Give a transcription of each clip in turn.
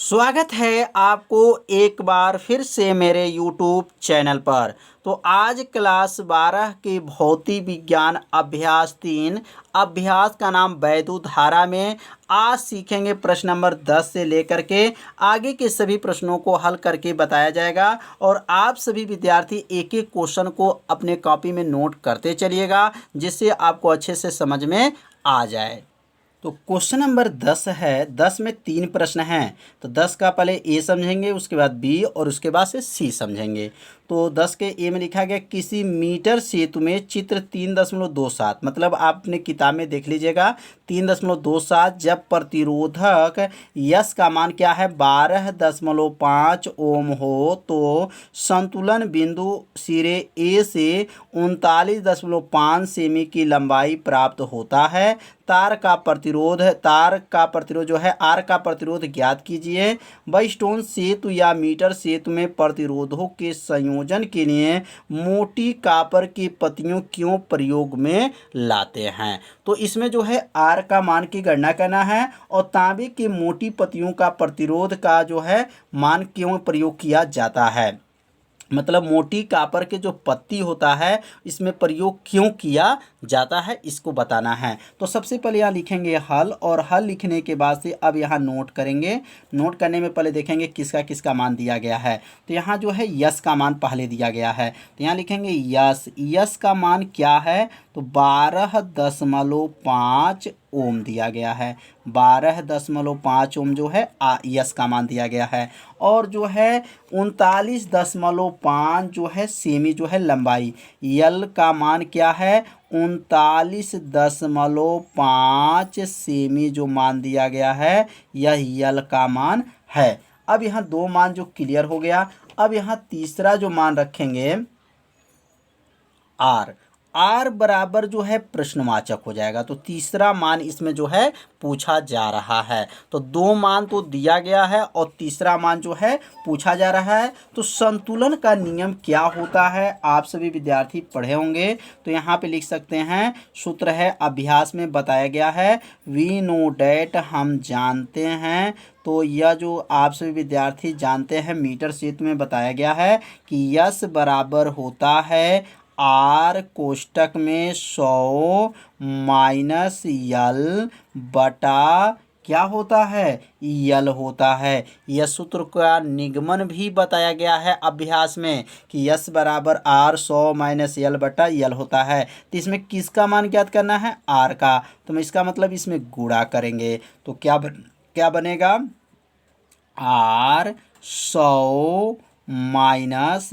स्वागत है आपको एक बार फिर से मेरे यूट्यूब चैनल पर। तो आज क्लास 12 के भौतिक विज्ञान अभ्यास 3 अभ्यास का नाम वैद्युत धारा में आज सीखेंगे प्रश्न नंबर 10 से लेकर के आगे के सभी प्रश्नों को हल करके बताया जाएगा। और आप सभी विद्यार्थी एक एक क्वेश्चन को अपने कॉपी में नोट करते चलिएगा जिससे आपको अच्छे से समझ में आ जाए। तो क्वेश्चन नंबर 10 है। 10 में 3 प्रश्न हैं। तो 10 का पहले ए समझेंगे, उसके बाद बी और उसके बाद से सी समझेंगे। तो 10 के ए में लिखा गया किसी मीटर सेतु में चित्र 3.27, मतलब आप अपने किताब में देख लीजिएगा 3.27 जब प्रतिरोधक यस का मान क्या है 12.5 ओम हो तो संतुलन बिंदु सिरे ए से 39.5 सेमी की लंबाई प्राप्त होता है। तार का प्रतिरोध जो है आर का प्रतिरोध ज्ञात कीजिए। व्हीटस्टोन सेतु या मीटर सेतु में प्रतिरोधों के संयोजन के लिए मोटी कापर की पत्तियों क्यों प्रयोग में लाते हैं। तो इसमें जो है आर का मान की गणना करना है और तांबे की मोटी पत्तियों का प्रतिरोध का जो है मान क्यों प्रयोग किया जाता है, मतलब मोटी कापर के जो पत्ती होता है इसमें प्रयोग क्यों किया जाता है इसको बताना है। तो सबसे पहले यहाँ लिखेंगे हल, और हल लिखने के बाद से अब यहाँ नोट करेंगे। नोट करने में पहले देखेंगे किसका किसका मान दिया गया है। तो यहाँ जो है यस का मान पहले दिया गया है, तो यहाँ लिखेंगे यस का मान क्या है तो 12.5 ओम दिया गया है। 12.5 ओम जो है यस का मान दिया गया है। और जो है 39.5 जो है सेमी जो है लंबाई, यल का मान क्या है 39.5 सेमी जो मान दिया गया है यह यल का मान है। अब यहाँ दो मान जो क्लियर हो गया। अब यहाँ तीसरा जो मान रखेंगे आर बराबर जो है प्रश्नवाचक हो जाएगा। तो तीसरा मान इसमें जो है पूछा जा रहा है। तो दो मान तो दिया गया है और तीसरा मान जो है पूछा जा रहा है। तो संतुलन का नियम क्या होता है आप सभी विद्यार्थी पढ़े होंगे। तो यहाँ पे लिख सकते हैं सूत्र है अभ्यास में बताया गया है वी नो डैट हम जानते हैं। तो यह जो आप सभी विद्यार्थी जानते हैं मीटर सेतु में बताया गया है कि यस बराबर होता है आर कोष्टक में 100 माइनस यल बटा क्या होता है यल होता है। यह सूत्र का निगमन भी बताया गया है अभ्यास में कि यस बराबर आर 100 माइनस यल बटा यल होता है। तो इसमें किसका मान ज्ञात करना है आर का, तो मैं इसका मतलब इसमें गुणा करेंगे तो क्या बनेगा आर 100 माइनस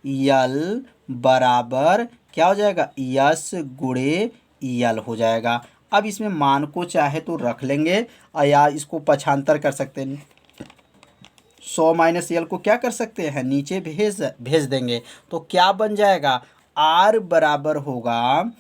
यल बराबर क्या हो जाएगा यस गुणे यल हो जाएगा। अब इसमें मान को चाहे तो रख लेंगे और या इसको पक्षांतर कर सकते हैं। 100 माइनस यल को क्या कर सकते हैं नीचे भेज देंगे तो क्या बन जाएगा आर बराबर होगा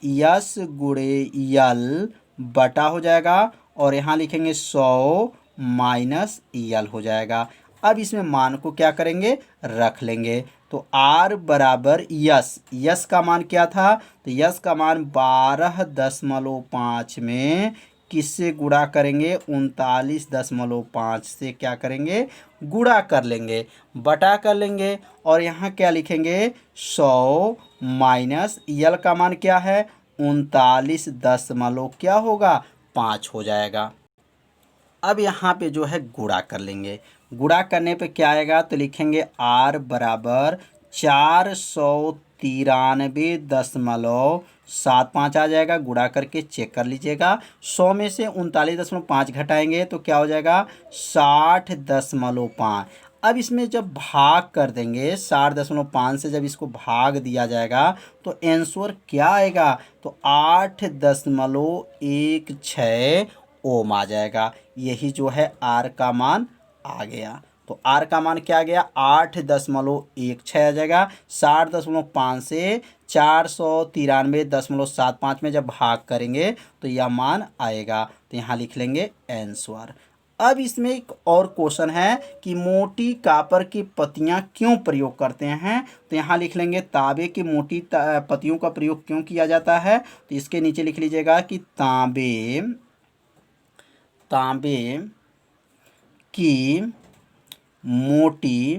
यस गुणे यल बटा हो जाएगा और यहाँ लिखेंगे 100 माइनस यल हो जाएगा। अब इसमें मान को क्या करेंगे रख लेंगे तो आर बराबर यस का मान क्या था तो यस का मान 12.5 में किससे गुणा करेंगे 39.5 से क्या करेंगे गुणा कर लेंगे बटा कर लेंगे और यहाँ क्या लिखेंगे 100 माइनस यल का मान क्या है 39 क्या होगा 5 हो जाएगा। अब यहाँ पे जो है गुणा कर लेंगे। गुणा करने पे क्या आएगा तो लिखेंगे आर बराबर 493.75 आ जाएगा। गुणा करके चेक कर लीजिएगा। 100 में से 39.5 घटाएंगे तो क्या हो जाएगा 60.5। अब इसमें जब भाग कर देंगे 60.5 से जब इसको भाग दिया जाएगा तो आंसर क्या आएगा तो 8.16 ओम आ जाएगा। यही जो है आर का मान आ गया। तो आर का मान क्या आ गया 8.16 आ जाएगा। 60.5 से 493.75 में जब भाग करेंगे तो यह मान आएगा। तो यहाँ लिख लेंगे आंसर। अब इसमें एक और क्वेश्चन है कि मोटी कापर की पत्तियां क्यों प्रयोग करते हैं। तो यहाँ लिख लेंगे तांबे की मोटी पत्तियों का प्रयोग क्यों किया जाता है। तो इसके नीचे लिख लीजिएगा कि तांबे की मोटी,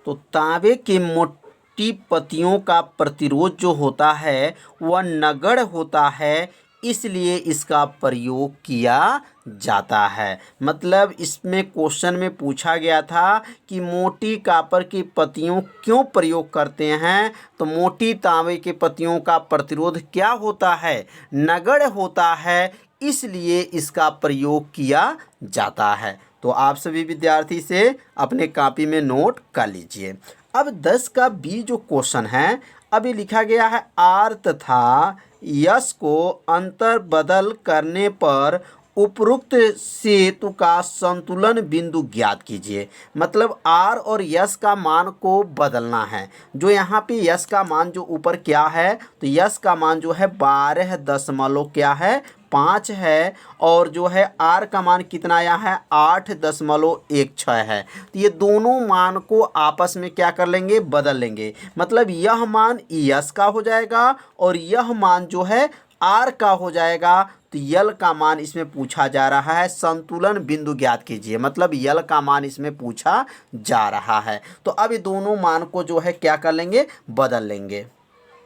तो तांबे की मोटी पत्तियों का प्रतिरोध जो होता है वह नगण्य होता है, इसलिए इसका प्रयोग किया जाता है। मतलब इसमें क्वेश्चन में पूछा गया था कि मोटी कॉपर की पत्तियों क्यों प्रयोग करते हैं, तो मोटी तांबे की पत्तियों का प्रतिरोध क्या होता है, नगण्य होता है, इसलिए इसका प्रयोग किया जाता है। तो आप सभी विद्यार्थी से अपने कॉपी में नोट कर लीजिए। अब 10 का बी जो क्वेश्चन है, अभी लिखा गया है आर तथा यस को अंतर बदल करने पर उपरोक्त सेतु का संतुलन बिंदु ज्ञात कीजिए। मतलब आर और यस का मान को बदलना है। जो यहाँ पे यस का मान जो ऊपर क्या है, तो यस का मान जो है 12 क्या है 5 है, और जो है आर का मान कितना आया है 8.16 है। तो ये दोनों मान को आपस में क्या कर लेंगे, बदल लेंगे। मतलब यह मान यस का हो जाएगा और यह मान जो है आर का हो जाएगा। तो यल का मान इसमें पूछा जा रहा है, संतुलन बिंदु ज्ञात कीजिए। मतलब यल का मान इसमें पूछा जा रहा है। तो अब ये दोनों मान को जो है क्या कर लेंगे, बदल लेंगे।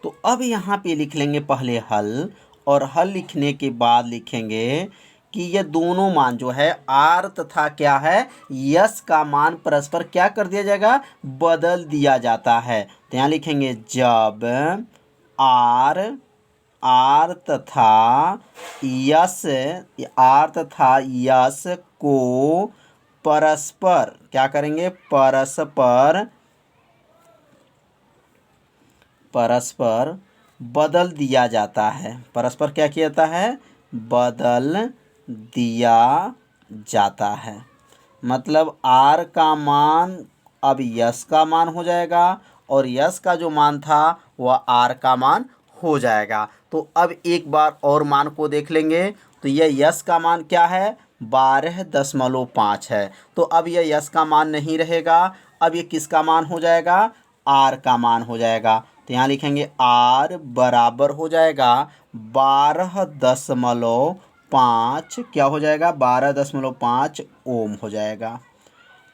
तो अब यहाँ पे लिख लेंगे पहले हल, और हल लिखने के बाद लिखेंगे कि ये दोनों मान जो है आर तथा क्या है यस का मान परस्पर क्या कर दिया जाएगा, बदल दिया जाता है। तो यहाँ लिखेंगे जब आर तथा यस को परस्पर क्या करेंगे, परस्पर बदल दिया जाता है। परस्पर क्या किया जाता है, बदल दिया जाता है। मतलब आर का मान अब यस का मान हो जाएगा और यस का जो मान था वह आर का मान हो जाएगा। तो अब एक बार और मान को देख लेंगे। तो यह यस का मान क्या है 12.5 है। तो अब यह यस का मान नहीं रहेगा, अब ये किसका मान हो जाएगा, आर का मान हो जाएगा। तो यहाँ लिखेंगे आर बराबर हो जाएगा 12.5 क्या हो जाएगा 12.5 ओम हो जाएगा।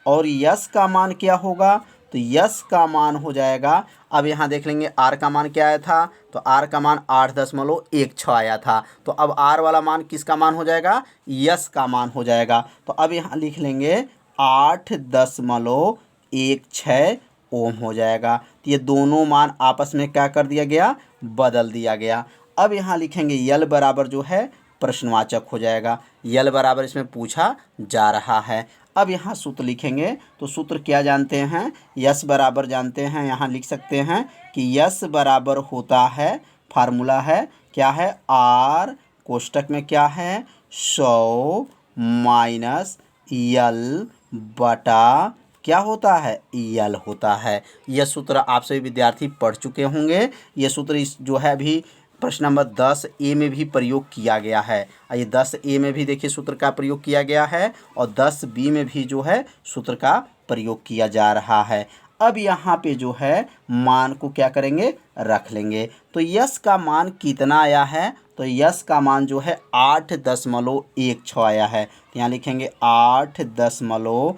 और यस का मान क्या होगा, तो यस का मान हो जाएगा, अब यहाँ देख लेंगे आर का मान क्या आया था, तो आर का मान 8.16 आया था। तो अब आर वाला मान किसका मान हो जाएगा, यस का मान हो जाएगा। तो अब यहाँ लिख लेंगे 8.16 ओम हो जाएगा। तो ये दोनों मान आपस में क्या कर दिया गया, बदल दिया गया। अब यहाँ लिखेंगे यल बराबर जो है प्रश्नवाचक हो जाएगा। यल बराबर इसमें पूछा जा रहा है। अब यहाँ सूत्र लिखेंगे, तो सूत्र क्या जानते हैं, यस बराबर जानते हैं। यहाँ लिख सकते हैं कि यस बराबर होता है, फार्मूला है क्या है, आर कोष्टक में क्या है 100 माइनस यल बटा क्या होता है, यल होता है। यह सूत्र आप सभी विद्यार्थी पढ़ चुके होंगे। यह सूत्र इस जो है अभी प्रश्न नंबर 10A में भी प्रयोग किया गया है। ये 10A में भी देखिए सूत्र का प्रयोग किया गया है और 10B में भी जो है सूत्र का प्रयोग किया जा रहा है। अब यहाँ पे जो है मान को क्या करेंगे, रख लेंगे। तो यस का मान कितना आया है, तो यस का मान जो है 8.16 आया है। तो यहाँ लिखेंगे 8.16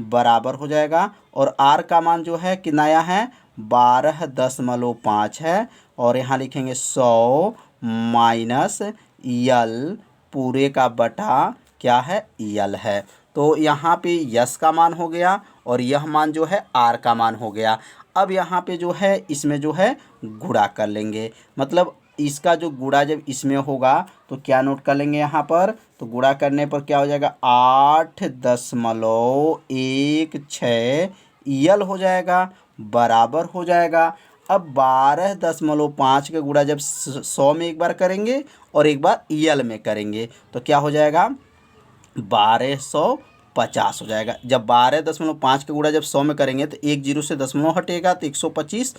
बराबर हो जाएगा। और आर का मान जो है कितना आया है 12.5 है। और यहाँ लिखेंगे 100 माइनस यल पूरे का बटा क्या है, यल है। तो यहाँ पे यस का मान हो गया और यह मान जो है आर का मान हो गया। अब यहाँ पे जो है इसमें जो है गुणा कर लेंगे। मतलब इसका जो गुणा जब इसमें होगा तो क्या नोट कर लेंगे यहाँ पर, तो गुणा करने पर क्या हो जाएगा 8.16 यल हो जाएगा, बराबर हो जाएगा। अब 12.5 का गुणा जब 100 में एक बार करेंगे और एक बार यल में करेंगे तो क्या हो जाएगा 1250 हो जाएगा। जब 12.5 का गुणा जब 100 में करेंगे तो एक जीरो से दशमलव हटेगा तो 125,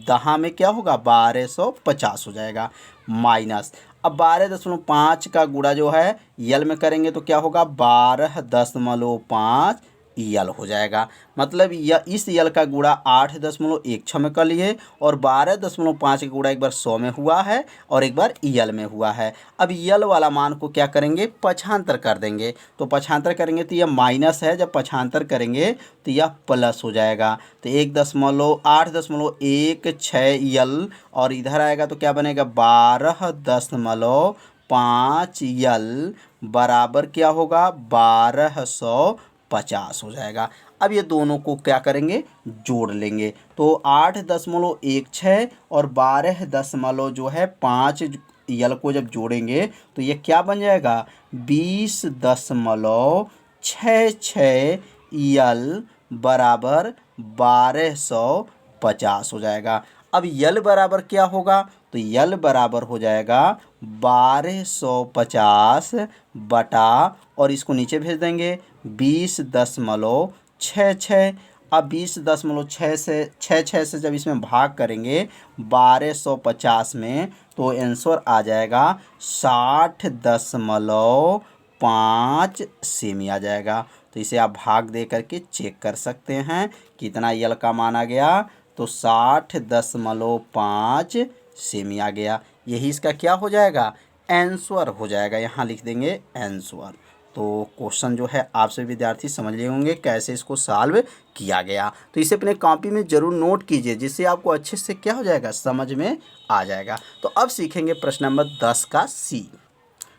दहा में क्या होगा 1250 हो जाएगा। माइनस अब 12.5 का गुणा जो है यल में करेंगे तो क्या होगा 12.5 यल हो जाएगा। मतलब इस यल का गुणा 8.16 में कर लिए और 12.5 का गुणा एक बार 100 में हुआ है और एक बार यल में हुआ है। अब यल वाला मान को क्या करेंगे, पक्षांतर कर देंगे। तो पक्षांतर करेंगे तो यह माइनस है, जब पक्षांतर करेंगे तो यह प्लस हो जाएगा। तो 8.16 यल और इधर आएगा तो क्या बनेगा 12.5 यल बराबर क्या होगा 1250 हो जाएगा। अब ये दोनों को क्या करेंगे, जोड़ लेंगे। तो 8.16 और 12.5 यल को जब जोड़ेंगे तो ये क्या बन जाएगा 20.66 यल बराबर 1250 हो जाएगा। अब यल बराबर क्या होगा, तो यल बराबर हो जाएगा 1250 बटा और इसको नीचे भेज देंगे 20.66। अब 20.6 से 6 से जब इसमें भाग करेंगे 1250 में तो आंसर आ जाएगा 60.5 सेमी आ जाएगा। तो इसे आप भाग दे करके चेक कर सकते हैं कितना यल का मान आ गया, तो 60.5 सेमी आ गया। यही इसका क्या हो जाएगा, आंसर हो जाएगा। यहाँ लिख देंगे आंसर। तो क्वेश्चन जो है आपसे विद्यार्थी समझ लिए होंगे कैसे इसको सॉल्व किया गया। तो इसे अपने कॉपी में ज़रूर नोट कीजिए जिससे आपको अच्छे से क्या हो जाएगा, समझ में आ जाएगा। तो अब सीखेंगे प्रश्न नंबर 10 का सी।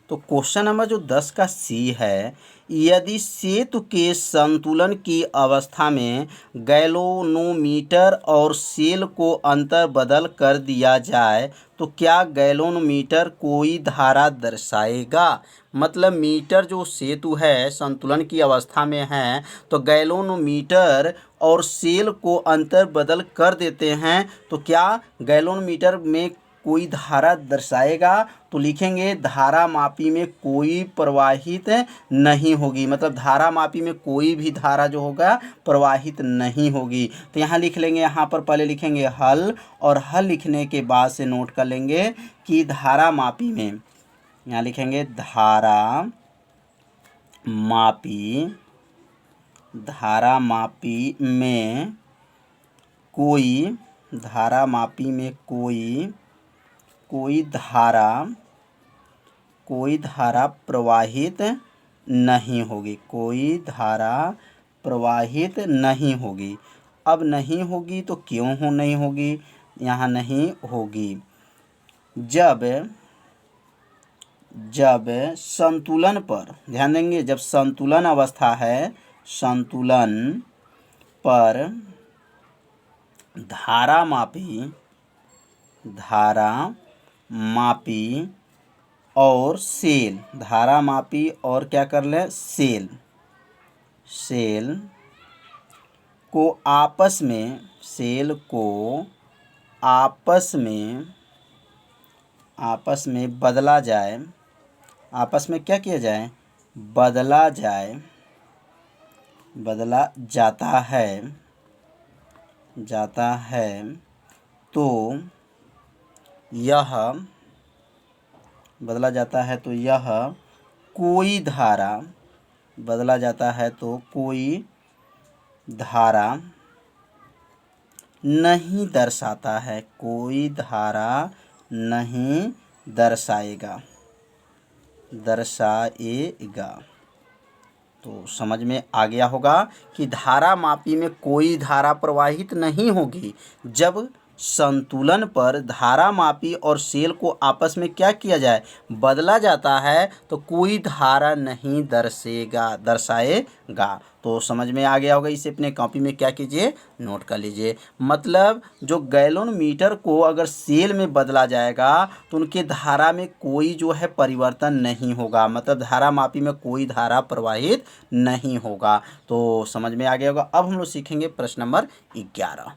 तो क्वेश्चन नंबर जो 10 का सी है, यदि सेतु के संतुलन की अवस्था में गैल्वेनोमीटर और सेल को अंतर बदल कर दिया जाए तो क्या गैल्वेनोमीटर कोई धारा दर्शाएगा। मतलब मीटर जो सेतु है संतुलन की अवस्था में है तो गैल्वेनोमीटर और सेल को अंतर बदल कर देते हैं तो क्या गैल्वेनोमीटर में कोई धारा दर्शाएगा। तो लिखेंगे धारा मापी में कोई प्रवाहित नहीं होगी। मतलब धारा मापी में कोई भी धारा जो होगा प्रवाहित नहीं होगी। तो यहाँ लिख लेंगे, यहाँ पर पहले लिखेंगे हल और हल लिखने के बाद से नोट कर लेंगे कि धारा मापी में, यहाँ लिखेंगे धारा मापी में कोई धारा प्रवाहित नहीं होगी। कोई धारा प्रवाहित नहीं होगी। अब नहीं होगी तो क्यों नहीं होगी, यहाँ नहीं होगी जब संतुलन पर, ध्यान देंगे जब संतुलन अवस्था है, संतुलन पर धारा मापी और सेल, धारा मापी और क्या कर लें सेल को आपस में बदला जाए, आपस में क्या किया जाए, बदला जाता है तो यह बदला जाता है तो यह कोई धारा, बदला जाता है तो कोई धारा नहीं दर्शाता है, कोई धारा नहीं दर्शाएगा। तो समझ में आ गया होगा कि धारा मापी में कोई धारा प्रवाहित नहीं होगी जब संतुलन पर धारा मापी और सेल को आपस में क्या किया जाए, बदला जाता है तो कोई धारा नहीं दर्शाएगा। तो समझ में आ गया होगा। इसे अपने कॉपी में क्या कीजिए, नोट कर लीजिए। मतलब जो गैल्वेनोमीटर को अगर सेल में बदला जाएगा तो उनके धारा में कोई जो है परिवर्तन नहीं होगा। मतलब धारा मापी में कोई धारा प्रवाहित नहीं होगा। तो समझ में आ गया होगा। अब हम लोग सीखेंगे प्रश्न नंबर 11।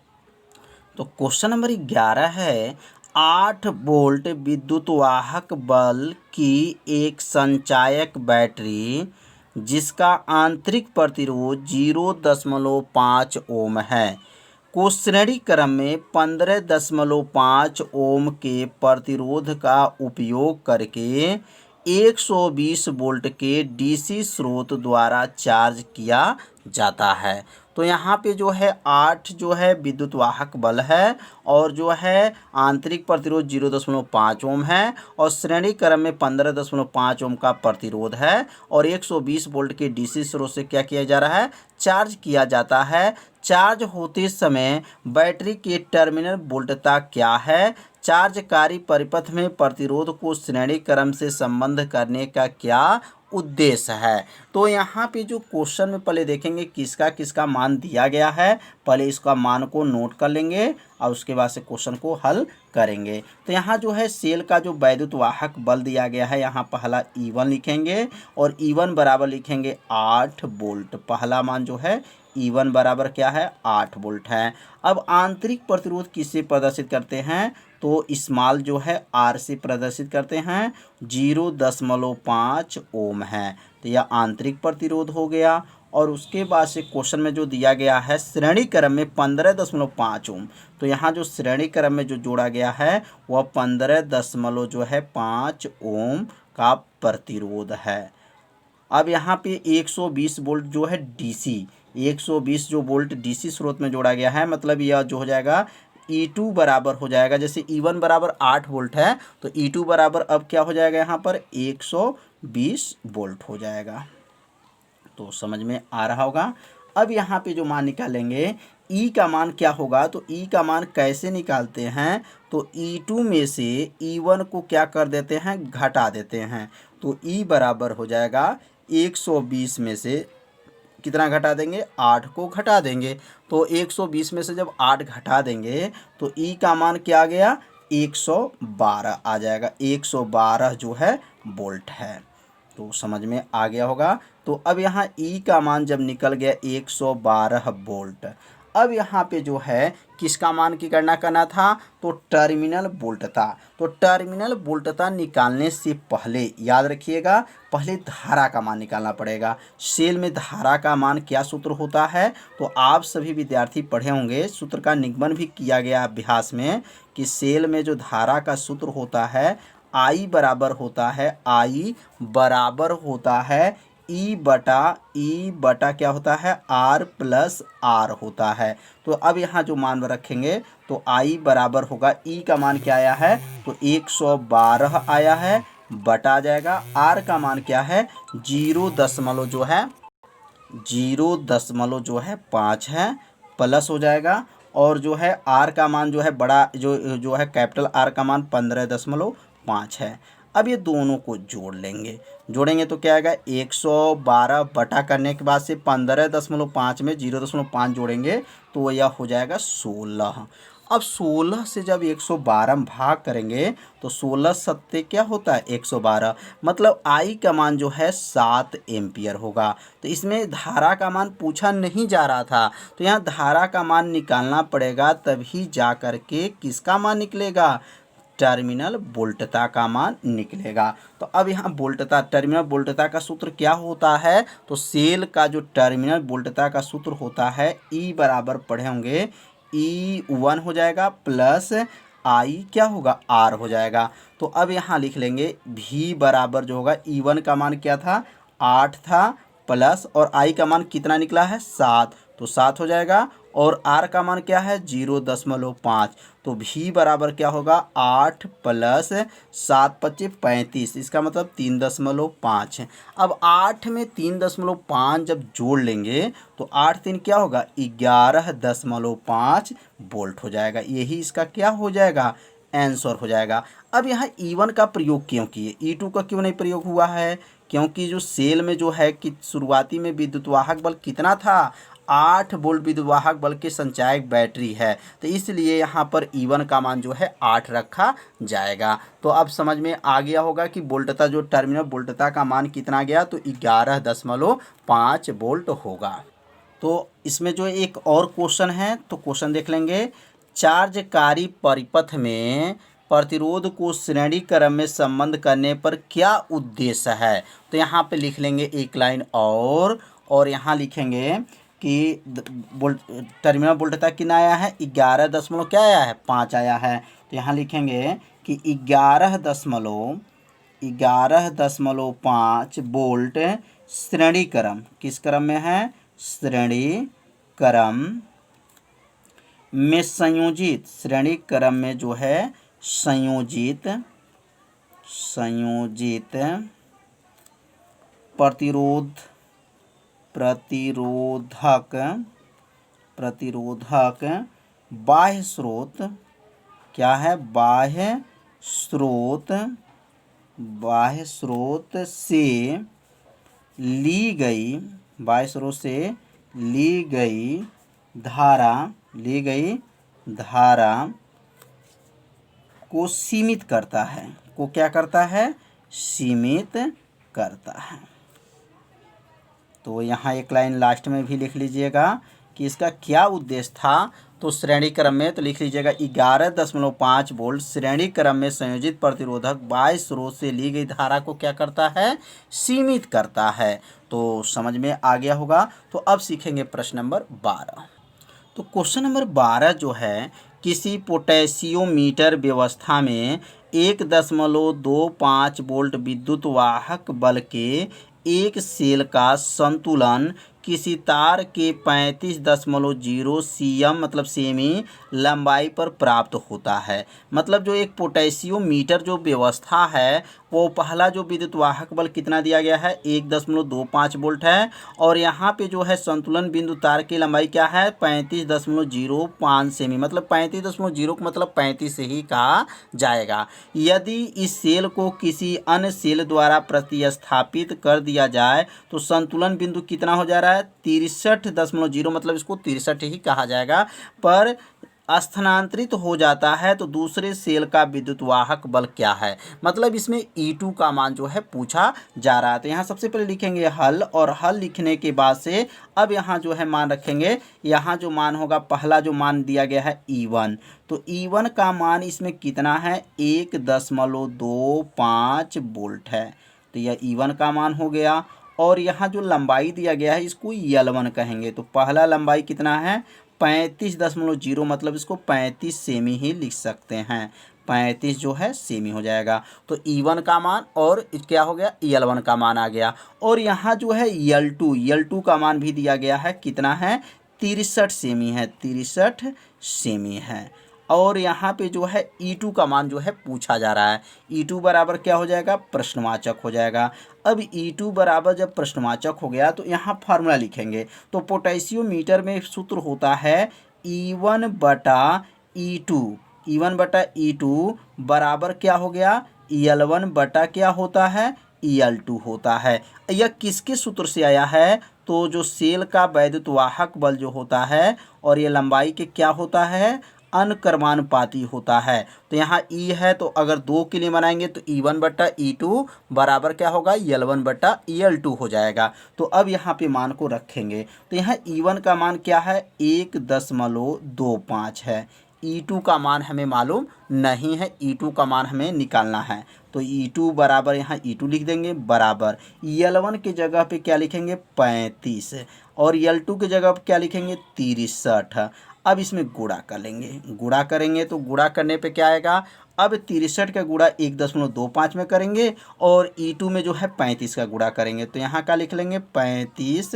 तो क्वेश्चन नंबर 11 है, 8 वोल्ट विद्युत वाहक बल की एक संचायक बैटरी जिसका आंतरिक प्रतिरोध 0.5 ओम है को श्रेणी क्रम में 15.5 ओम के प्रतिरोध का उपयोग करके 120 वोल्ट के डीसी स्रोत द्वारा चार्ज किया जाता है। तो यहाँ पे जो है 8 जो है विद्युत वाहक बल है और जो है आंतरिक प्रतिरोध 0.5 ओम है और श्रेणी क्रम में 15.5 ओम का प्रतिरोध है और 120 वोल्ट के डीसी स्रोत से क्या किया जा रहा है, चार्ज किया जाता है। चार्ज होते समय बैटरी के टर्मिनल वोल्टता क्या है, चार्जकारी परिपथ में प्रतिरोध को श्रेणी क्रम से संबंध करने का क्या उद्देश्य है। तो यहाँ पे जो क्वेश्चन में पहले देखेंगे किसका किसका मान दिया गया है, पहले इसका मान को नोट कर लेंगे और उसके बाद से क्वेश्चन को हल करेंगे। तो यहाँ जो है सेल का जो वैद्युत वाहक बल दिया गया है, यहाँ पहला E1 लिखेंगे और E1 बराबर लिखेंगे 8 वोल्ट। पहला मान जो है E1 बराबर क्या है, 8 वोल्ट है। अब आंतरिक प्रतिरोध किससे प्रदर्शित करते हैं, तो स्मॉल जो है R से प्रदर्शित करते हैं, 0.5 ओम है। तो यह आंतरिक प्रतिरोध हो गया। और उसके बाद से क्वेश्चन में जो दिया गया है श्रेणी क्रम में 15.5 ओम, तो यहाँ जो श्रेणी क्रम में जो जोड़ा गया है वह 15.5 ओम का प्रतिरोध है। अब यहाँ पे 120 वोल्ट जो है डीसी, 120 जो वोल्ट डीसी स्रोत में जोड़ा गया है, मतलब यह जो हो जाएगा E2 बराबर हो जाएगा, जैसे E1 बराबर 8 वोल्ट है तो E2 बराबर अब क्या हो जाएगा, यहाँ पर 120 वोल्ट हो जाएगा। तो समझ में आ रहा होगा। अब यहाँ पे जो मान निकालेंगे E का मान क्या होगा, तो E का मान कैसे निकालते हैं, तो E2 में से E1 को क्या कर देते हैं, घटा देते हैं। तो E बराबर हो जाएगा 120 में से कितना घटा देंगे, 8 को घटा देंगे। तो 120 में से जब 8 घटा देंगे तो E का मान क्या आ गया, 112 आ जाएगा। 112 जो है वोल्ट है। तो समझ में आ गया होगा। तो अब यहाँ E का मान जब निकल गया 112 वोल्ट, अब यहाँ पे जो है किसका मान की गणना करना था, तो टर्मिनल वोल्टता। तो टर्मिनल वोल्टता निकालने से पहले याद रखिएगा, पहले धारा का मान निकालना पड़ेगा। सेल में धारा का मान क्या सूत्र होता है, तो आप सभी विद्यार्थी पढ़े होंगे, सूत्र का निगमन भी किया गया अभ्यास में कि सेल में जो धारा का सूत्र होता है I बराबर होता है, I बराबर होता है ई बटा क्या होता है, R प्लस R होता है। तो अब यहाँ जो मान रखेंगे तो I बराबर होगा, E का मान क्या आया है, तो 112 आया है, बटा आ जाएगा R का मान क्या है, 0.5 है, प्लस हो जाएगा। और जो है R का मान जो है बड़ा जो है कैपिटल R का मान 15.5 है। अब ये दोनों को जोड़ लेंगे, जोड़ेंगे तो क्या आएगा, 112 बटा करने के बाद से 15.5 में 0.5 जोड़ेंगे तो यह हो जाएगा 16। अब 16 से जब 112 में भाग करेंगे तो 16 सत्ते क्या होता है, 112, मतलब I का मान जो है 7 एम्पियर होगा। तो इसमें धारा का मान पूछा नहीं जा रहा था, तो यहाँ धारा का मान निकालना पड़ेगा, तभी जा कर के किसका मान निकलेगा, टर्मिनल वोल्टता का मान निकलेगा। तो अब यहाँ वोल्टता, टर्मिनल वोल्टता का सूत्र क्या होता है, तो सेल का जो टर्मिनल वोल्टता का सूत्र होता है E बराबर पढ़े होंगे, E1 हो जाएगा प्लस I क्या होगा, R हो जाएगा। तो अब यहाँ लिख लेंगे V बराबर जो होगा, E1 का मान क्या था, 8 था, प्लस और I का मान कितना निकला है, 7, तो 7 हो जाएगा। और R का मान क्या है, 0.5, तो V बराबर क्या होगा, 8 प्लस 7 पच्चीस 35, इसका मतलब 3.5 है। अब 8 में 3.5 जब जोड़ लेंगे तो 8 3 क्या होगा, 11.5 वोल्ट हो जाएगा। यही इसका क्या हो जाएगा, आंसर हो जाएगा। अब यहाँ E1 का प्रयोग क्यों किए, E2 का क्यों नहीं प्रयोग हुआ है, क्योंकि जो सेल में जो है कि शुरुआती में विद्युत वाहक बल कितना था, 8 वोल्ट विद्युत वाहक बल के संचायक बैटरी है, तो इसलिए यहाँ पर E1 का मान जो है 8 रखा जाएगा। तो अब समझ में आ गया होगा कि वोल्टता जो टर्मिनल वोल्टता का मान कितना गया, तो 11.5 वोल्ट होगा। तो इसमें जो एक और क्वेश्चन है, तो क्वेश्चन देख लेंगे, चार्जकारी परिपथ में प्रतिरोध को श्रेणी क्रम में संबंध करने पर क्या उद्देश्य है। तो यहाँ पे लिख लेंगे एक लाइन और यहाँ लिखेंगे कि टर्मिनल वोल्टता कितना आया है, 11 क्या आया है, 5 आया है। तो यहाँ लिखेंगे कि 11.5 11.5 वोल्ट श्रेणी क्रम, किस क्रम में है, श्रेणी क्रम में संयोजित, श्रेणी क्रम में जो है संयोजित प्रतिरोधक बाह्य स्रोत, क्या है, बाह्य स्रोत से ली गई धारा को सीमित करता है, को क्या करता है, सीमित करता है। तो यहाँ एक लाइन लास्ट में भी लिख लीजिएगा कि इसका क्या उद्देश्य था। तो श्रेणी क्रम में तो लिख लीजिएगा 11.5 वोल्ट श्रेणी क्रम में संयोजित प्रतिरोधक बाह्य स्रोत से ली गई धारा को क्या करता है, सीमित करता है। तो समझ में आ गया होगा। तो अब सीखेंगे प्रश्न नंबर 12। तो क्वेश्चन नंबर 12 जो है, किसी पोटेशियोमीटर व्यवस्था में 1.25 वोल्ट विद्युत वाहक बल के एक सेल का संतुलन किसी तार के 35.0 cm मतलब सेमी लंबाई पर प्राप्त होता है। मतलब जो एक पोटेशियोमीटर जो व्यवस्था है, वो पहला जो विद्युत वाहक बल कितना दिया गया है, 1.25 वोल्ट है, और यहाँ पे जो है संतुलन बिंदु तार की लंबाई क्या है, 35.05 सेमी, मतलब 35.0 मतलब 35 से ही कहा जाएगा। यदि इस सेल को किसी अन्य सेल द्वारा प्रतिस्थापित कर दिया जाए तो संतुलन बिंदु कितना हो जा रहा है, 63.0, मतलब इसको 63 ही कहा जाएगा, पर स्थानांतरित हो जाता है। तो दूसरे सेल का विद्युत वाहक बल क्या है, मतलब इसमें E2 का मान जो है पूछा जा रहा है। तो यहाँ सबसे पहले लिखेंगे हल, और हल लिखने के बाद से अब यहाँ जो है मान रखेंगे। यहाँ जो मान होगा, पहला जो मान दिया गया है E1, तो E1 का मान इसमें कितना है, 1.25 वोल्ट है। तो यह E1 का मान हो गया। और यहाँ जो लंबाई दिया गया है इसको L1 कहेंगे। तो पहला लंबाई कितना है, 35.0, मतलब इसको 35 सेमी ही लिख सकते हैं, 35 जो है सेमी हो जाएगा। तो E1 का मान और क्या हो गया, L1 का मान आ गया। और यहाँ जो है L2 का मान भी दिया गया है, कितना है, 63 सेमी है, 63 सेमी है। और यहाँ पे जो है E2 का मान जो है पूछा जा रहा है। E2 बराबर क्या हो जाएगा, प्रश्नवाचक हो जाएगा। अब E2 बराबर जब प्रश्नवाचक हो गया तो यहाँ फार्मूला लिखेंगे। तो पोटेशियोमीटर में सूत्र होता है E1 बटा E2 बराबर क्या हो गया, L1 बटा क्या होता है, L2 होता है। यह किसके सूत्र से आया है, तो जो सेल का वैद्युत वाहक बल जो होता है और ये लंबाई के क्या होता है, अनकर्मानुपाती होता है। तो यहाँ E है, तो अगर 2 के लिए बनाएंगे तो E1 बटा E2 बराबर क्या होगा, L1 बटा L2 हो जाएगा। तो अब यहाँ पे मान को रखेंगे। तो यहाँ E1 का मान क्या है, 1.25 है। E2 का मान हमें मालूम नहीं है, E2 का मान हमें निकालना है। तो E2 बराबर यहाँ E2 लिख देंगे, बराबर L1 की जगह पे क्या लिखेंगे, 35, और L2 की जगह पे क्या लिखेंगे, 63। अब इसमें गुणा कर लेंगे, गुणा करेंगे तो गुणा करने पे क्या आएगा, अब 63 का गुणा 1.25 में करेंगे और E2 में जो है 35 का गुणा करेंगे। तो यहाँ का लिख लेंगे 35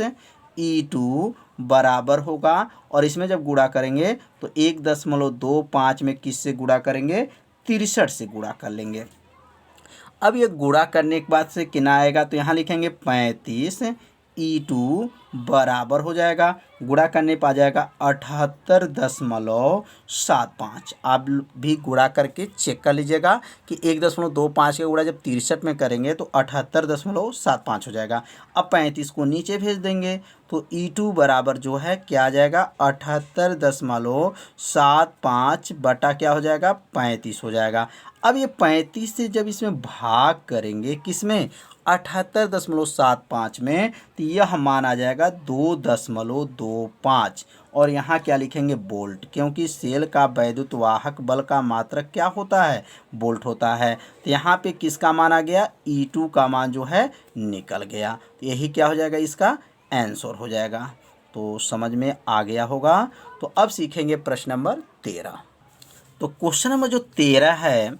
E2 बराबर होगा, और इसमें जब गुणा करेंगे तो 1.25 में किससे गुणा करेंगे, 63 से गुणा कर लेंगे। अब ये गुणा करने के बाद से कितना आएगा, तो यहाँ लिखेंगे 35 E2 बराबर हो जाएगा, गुणा करने पर आ जाएगा 78.75। आप भी गुणा करके चेक कर लीजिएगा कि 1.25 का गुणा जब 63 में करेंगे तो 78.75 हो जाएगा। अब 35 को नीचे भेज देंगे तो E2 बराबर जो है क्या आ जाएगा, 78.75 बटा क्या हो जाएगा, 35 हो जाएगा। अब ये 35 से जब इसमें भाग करेंगे किसमें, 78.75 में, तो यह मान आ जाएगा 2.25, और यहाँ क्या लिखेंगे, वोल्ट, क्योंकि सेल का वैद्युत वाहक बल का मात्रक क्या होता है, वोल्ट होता है। तो यहाँ पे किसका मान आ गया, E2 का मान जो है निकल गया। तो यही क्या हो जाएगा, इसका आंसर हो जाएगा। तो समझ में आ गया होगा। तो अब सीखेंगे प्रश्न नंबर 13। तो क्वेश्चन नंबर जो 13 है,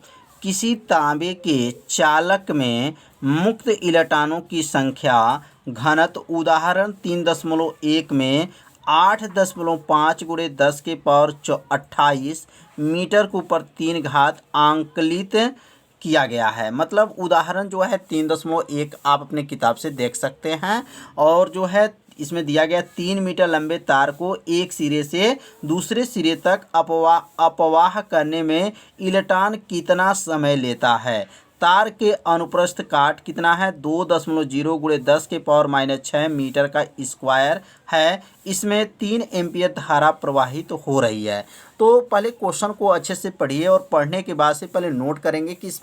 किसी तांबे के चालक में मुक्त इलेक्ट्रॉनों की संख्या घनत्व उदाहरण 3.1 में 8.5 गुणे 10 के पावर 28 मीटर के ऊपर 3 घात आंकलित किया गया है। मतलब उदाहरण जो है 3.1 आप अपने किताब से देख सकते हैं। और जो है इसमें दिया गया 3 मीटर लंबे तार को एक सिरे से दूसरे सिरे तक अपवाह करने में इलेक्ट्रॉन कितना समय लेता है। तार के अनुप्रस्थ काट कितना है 2.0 गुणे 10 के पावर -6 मीटर का स्क्वायर है। इसमें 3 एम्पियर धारा प्रवाहित हो रही है। तो पहले क्वेश्चन को अच्छे से पढ़िए और पढ़ने के बाद से पहले नोट करेंगे कि इस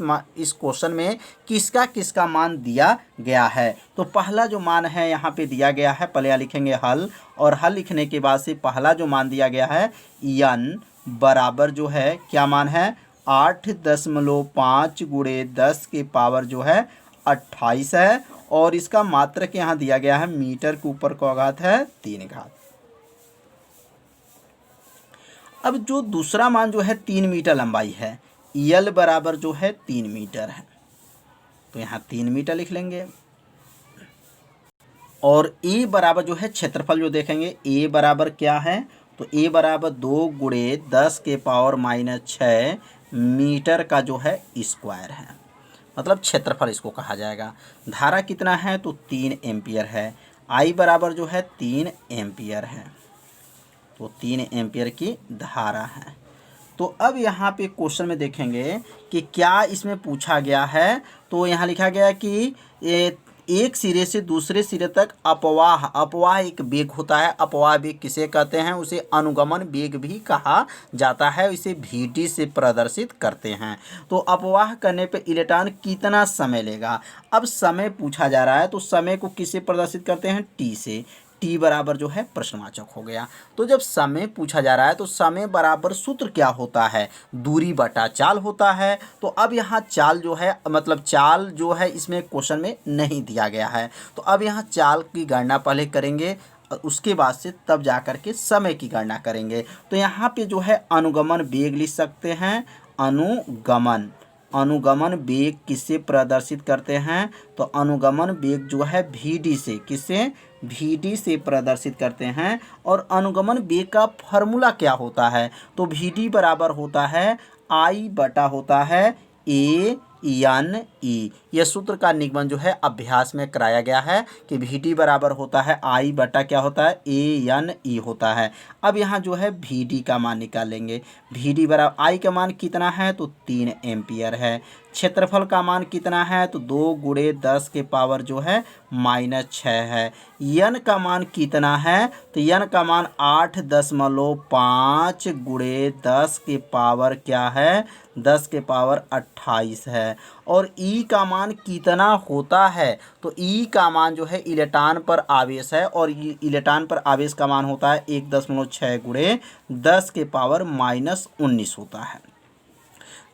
क्वेश्चन में किसका किसका मान दिया गया है। तो पहला जो मान है यहाँ पे दिया गया है, पहले यहाँ लिखेंगे हल, और हल लिखने के बाद से पहला जो मान दिया गया है n बराबर जो है क्या मान है 8.5 गुणे 10 के पावर जो है 28 है। और इसका मात्रक यहाँ दिया गया है मीटर के ऊपर का घात है 3 घात। अब जो दूसरा मान जो है 3 मीटर लंबाई है, यल बराबर जो है 3 मीटर है, तो यहाँ 3 मीटर लिख लेंगे। और ए बराबर जो है क्षेत्रफल जो देखेंगे ए बराबर क्या है, तो ए बराबर 2 गुणे 10 के पावर -6 मीटर का जो है स्क्वायर है। मतलब क्षेत्रफल इसको कहा जाएगा। धारा कितना है, तो 3 एम्पियर है। आई बराबर जो है 3 एम्पियर है, तो 3 एम्पियर की धारा है। तो अब यहाँ पे क्वेश्चन में देखेंगे कि क्या इसमें पूछा गया है। तो यहाँ लिखा गया कि एक सिरे से दूसरे सिरे तक अपवाह एक वेग होता है। अपवाह वेग किसे कहते हैं, उसे अनुगमन वेग भी कहा जाता है। इसे vt से प्रदर्शित करते हैं। तो अपवाह करने पे इलेक्ट्रॉन कितना समय लेगा। अब समय पूछा जा रहा है, तो समय को किससे प्रदर्शित करते हैं, t से। t बराबर जो है प्रश्नवाचक हो गया। तो जब समय पूछा जा रहा है तो समय बराबर सूत्र क्या होता है, दूरी बटा चाल होता है। तो अब यहाँ चाल जो है, मतलब चाल जो है इसमें क्वेश्चन में नहीं दिया गया है। तो अब यहाँ चाल की गणना पहले करेंगे, उसके बाद से तब जा कर के समय की गणना करेंगे। तो यहाँ पे जो है अनुगमन वेग लिख सकते हैं। अनुगमन वेग किससे प्रदर्शित करते हैं, तो अनुगमन वेग जो है vd से, किससे, vd से प्रदर्शित करते हैं। और अनुगमन वेग का फॉर्मूला क्या होता है, तो vd बराबर होता है I बटा होता है ANE। यह सूत्र का निगमन जो है अभ्यास में कराया गया है कि vd बराबर होता है I बटा क्या होता है ANE होता है। अब यहाँ जो है vd का मान निकालेंगे। vd बराबर I का मान कितना है, तो 3 एम्पियर है। क्षेत्रफल का मान कितना है, तो 2 गुणे 10 के पावर जो है -6 है। n का मान कितना है, तो n का मान 8.5 गुणे 10 के पावर क्या है, 10 के पावर 28 है। और E का मान कितना होता है, तो E का मान जो है इलेक्ट्रॉन पर आवेश है। और इलेक्ट्रॉन पर आवेश का मान होता है 1.6 गुणे 10 के पावर -19 होता है।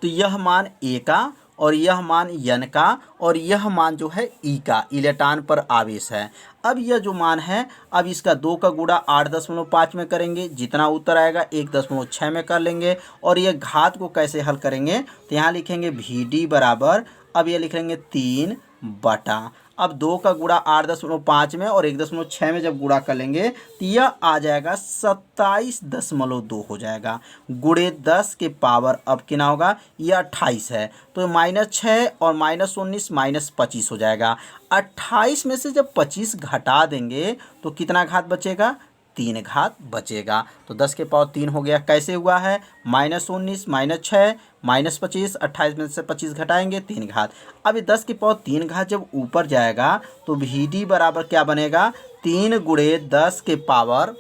तो यह मान A का, और यह मान n का, और यह मान जो है E का, इलेक्ट्रॉन पर आवेश है। अब यह जो मान है, अब इसका 2 का गुणा 8.5 में करेंगे, जितना उत्तर आएगा 1.6 में कर लेंगे। और यह घात को कैसे हल करेंगे, तो यहाँ लिखेंगे vd बराबर, अब ये लिखेंगे 3 बटा, अब 2 का गुणा 8.5 में और 1.6 में जब गुणा कर लेंगे तो यह आ जाएगा 27.2 हो जाएगा। गुणे 10 के पावर अब कितना होगा, यह 28 है, तो -6 और -19 -25 हो जाएगा। 28 में से जब 25 घटा देंगे तो कितना घात बचेगा, 3 घात बचेगा। तो 10 के पावर 3 हो गया। कैसे हुआ है, -19 -6 -25, 28 में से 25 घटाएंगे 3 घात। अब 10 के पावर 3 घात जब ऊपर जाएगा तो vd बराबर क्या बनेगा, 3 गुणे 10 के पावर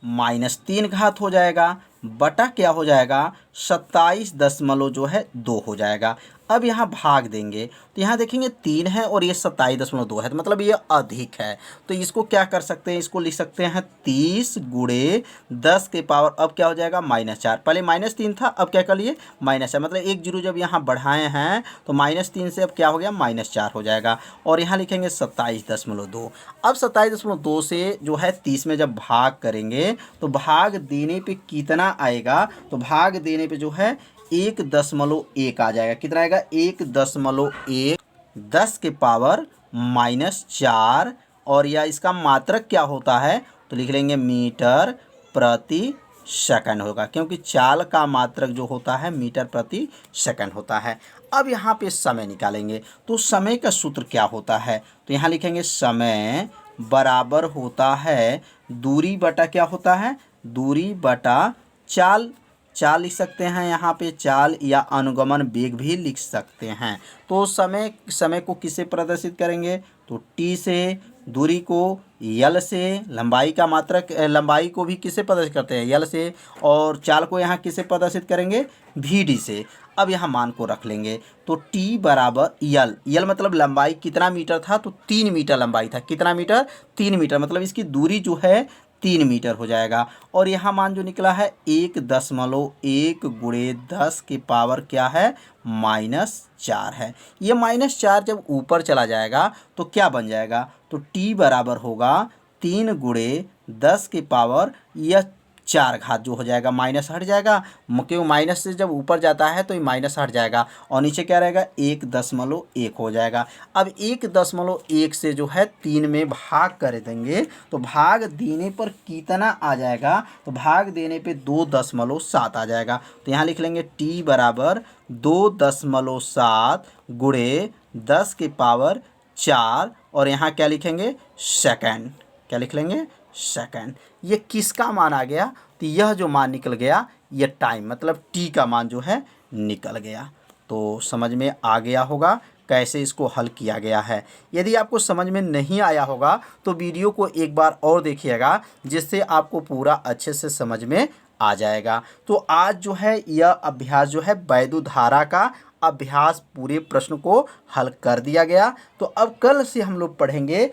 -3 घात हो जाएगा, बटा क्या हो जाएगा 27.2 हो जाएगा। अब यहाँ भाग देंगे तो यहाँ देखेंगे 3 है और ये 27.2 है, तो मतलब ये अधिक है। तो इसको क्या कर सकते हैं, इसको लिख सकते हैं 30 गुणे 10 के पावर, अब क्या हो जाएगा -4। पहले -3 था, अब क्या कर लिए -4, मतलब एक जीरो जब यहाँ बढ़ाए हैं तो -3 से अब क्या हो गया -4 हो जाएगा। और यहाँ लिखेंगे 27.2। अब 27.2 से जो है 30 में जब भाग करेंगे तो भाग देने पे कितना आएगा, तो भाग देने पे जो है 1.1 आ जाएगा। कितना आएगा? 1.1 10 के पावर -4, और या इसका मात्रक क्या होता है तो लिख लेंगे मीटर प्रति सेकंड होगा, क्योंकि चाल का मात्रक जो होता है मीटर प्रति सेकंड होता है। अब यहाँ पे समय निकालेंगे, तो समय का सूत्र क्या होता है तो यहाँ लिखेंगे समय बराबर होता है दूरी बटा क्या होता है, दूरी बटा चाल। चाल लिख सकते हैं यहाँ पे, चाल या अनुगमन वेग भी लिख सकते हैं। तो समय को किससे प्रदर्शित करेंगे तो टी से, दूरी को यल से, लंबाई का मात्रक लंबाई को भी किससे प्रदर्शित करते हैं यल से, और चाल को यहाँ किससे प्रदर्शित करेंगे वी डी से। अब यहाँ मान को रख लेंगे तो टी बराबर यल, यल मतलब लंबाई कितना मीटर था तो 3 मीटर लंबाई था। कितना मीटर? 3 मीटर, मतलब इसकी दूरी जो है 3 मीटर हो जाएगा। और यहाँ मान जो निकला है 1.1 गुणे 10 की पावर क्या है -4 है। ये -4 जब ऊपर चला जाएगा तो क्या बन जाएगा तो टी बराबर होगा 3 गुणे 10 की पावर यह 4 घात जो हो जाएगा माइनस हट जाएगा, क्योंकि माइनस से जब ऊपर जाता है तो ये माइनस हट जाएगा और नीचे क्या रहेगा 1.1 हो जाएगा। अब 1.1 से जो है 3 में भाग कर देंगे तो भाग देने पर कितना आ जाएगा तो भाग देने पे 2.7 आ जाएगा। तो यहाँ लिख लेंगे टी बराबर 2.7 गुणे 10 की पावर 4, और यहाँ क्या लिखेंगे सेकंड। क्या लिख लेंगे सेकंड। ये किसका मान आ गया तो यह जो मान निकल गया ये टाइम मतलब टी का मान जो है निकल गया। तो समझ में आ गया होगा कैसे इसको हल किया गया है। यदि आपको समझ में नहीं आया होगा तो वीडियो को एक बार और देखिएगा, जिससे आपको पूरा अच्छे से समझ में आ जाएगा। तो आज जो है यह अभ्यास जो है वैद्युत धारा का अभ्यास पूरे प्रश्न को हल कर दिया गया। तो अब कल से हम लोग पढ़ेंगे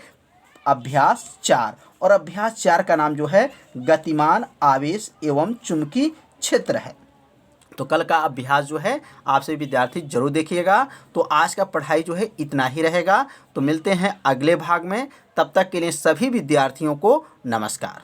अभ्यास 4, और अभ्यास 4 का नाम जो है गतिमान आवेश एवं चुंबकीय क्षेत्र है। तो कल का अभ्यास जो है आपसे विद्यार्थी जरूर देखिएगा। तो आज का पढ़ाई जो है इतना ही रहेगा। तो मिलते हैं अगले भाग में, तब तक के लिए सभी विद्यार्थियों को नमस्कार।